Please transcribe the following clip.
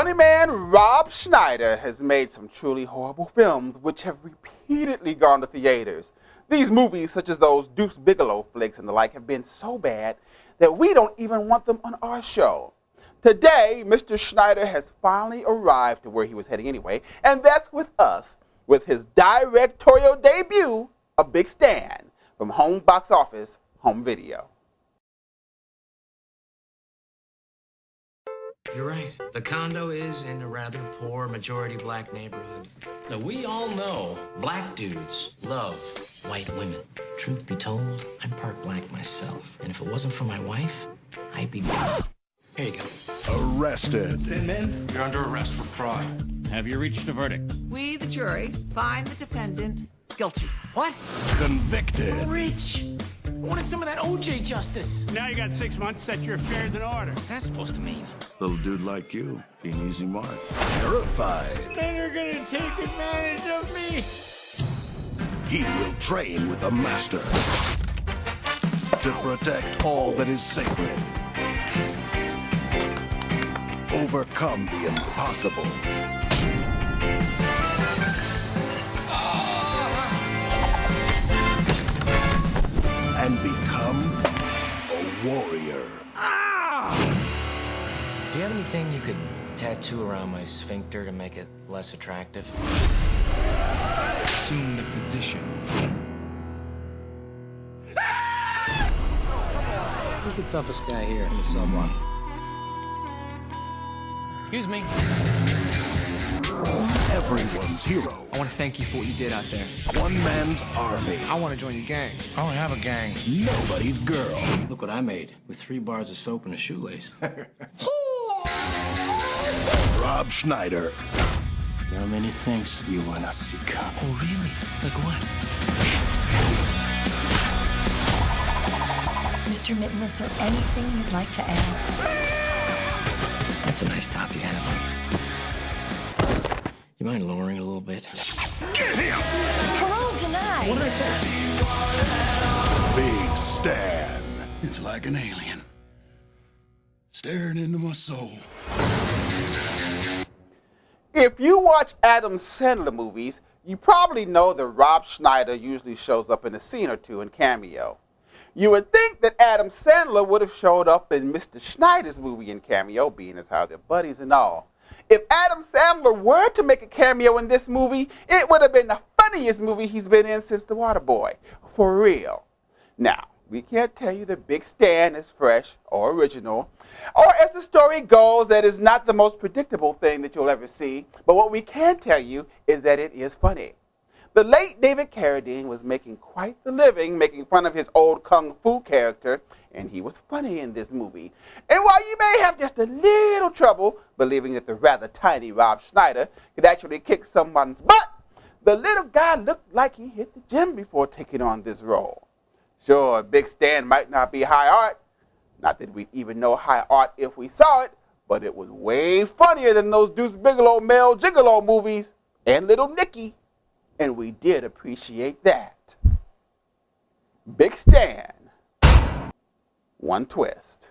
Funny man Rob Schneider has made some truly horrible films which have repeatedly gone to theaters. These movies, such as those Deuce Bigalow flicks and the like, have been so bad that we don't even want them on our show. Today, Mr. Schneider has finally arrived to where he was heading anyway, and that's with us, with his directorial debut, A Big Stand, from Home Box Office Home Video. You're right. The condo is in a rather poor majority black neighborhood. Now, we all know black dudes love white women. Truth be told, I'm part black myself. And if it wasn't for my wife, I'd be black. Here you go. Arrested. Thin men, you're under arrest for fraud. Have you reached a verdict? We, the jury, find the defendant guilty. What? Convicted. Rich. I wanted some of that OJ justice. Now you got 6 months to set your affairs in order. What's that supposed to mean? Little dude like you, being easy mark. Terrified. Then you're gonna take advantage of me. He will train with a master to protect all that is sacred. Overcome the impossible. And become a warrior. Do you have anything you could tattoo around my sphincter to make it less attractive? Assume the position. Who's the toughest guy here in the cell block? Excuse me. Everyone's hero. I want to thank you for what you did out there. One man's army. I want to join your gang. I don't have a gang. Nobody's girl. Look what I made with 3 bars of soap and a shoelace. Rob Schneider. There are many things you wanna see come. Oh, really? Like what? Mr. Mitten, is there anything you'd like to add? That's a nice top you have on. You mind lowering it a little bit? Parole denied. What did I say? Big Stan. It's like an alien staring into my soul. If you watch Adam Sandler movies, you probably know that Rob Schneider usually shows up in a scene or two in cameo. You would think that Adam Sandler would have showed up in Mr. Schneider's movie in cameo, being as how they're buddies and all. If Adam Sandler were to make a cameo in this movie, it would have been the funniest movie he's been in since The Waterboy. For real. Now, we can't tell you that Big Stan is fresh or original, or as the story goes, that is not the most predictable thing that you'll ever see, but what we can tell you is that it is funny. The late David Carradine was making quite the living making fun of his old kung fu character, and he was funny in this movie. And while you may have just a little trouble believing that the rather tiny Rob Schneider could actually kick someone's butt, the little guy looked like he hit the gym before taking on this role. Sure, Big Stan might not be high art, not that we'd even know high art if we saw it, but it was way funnier than those Deuce Bigalow Mel Gigolo movies and Little Nicky. And we did appreciate that. Big Stan, one twist.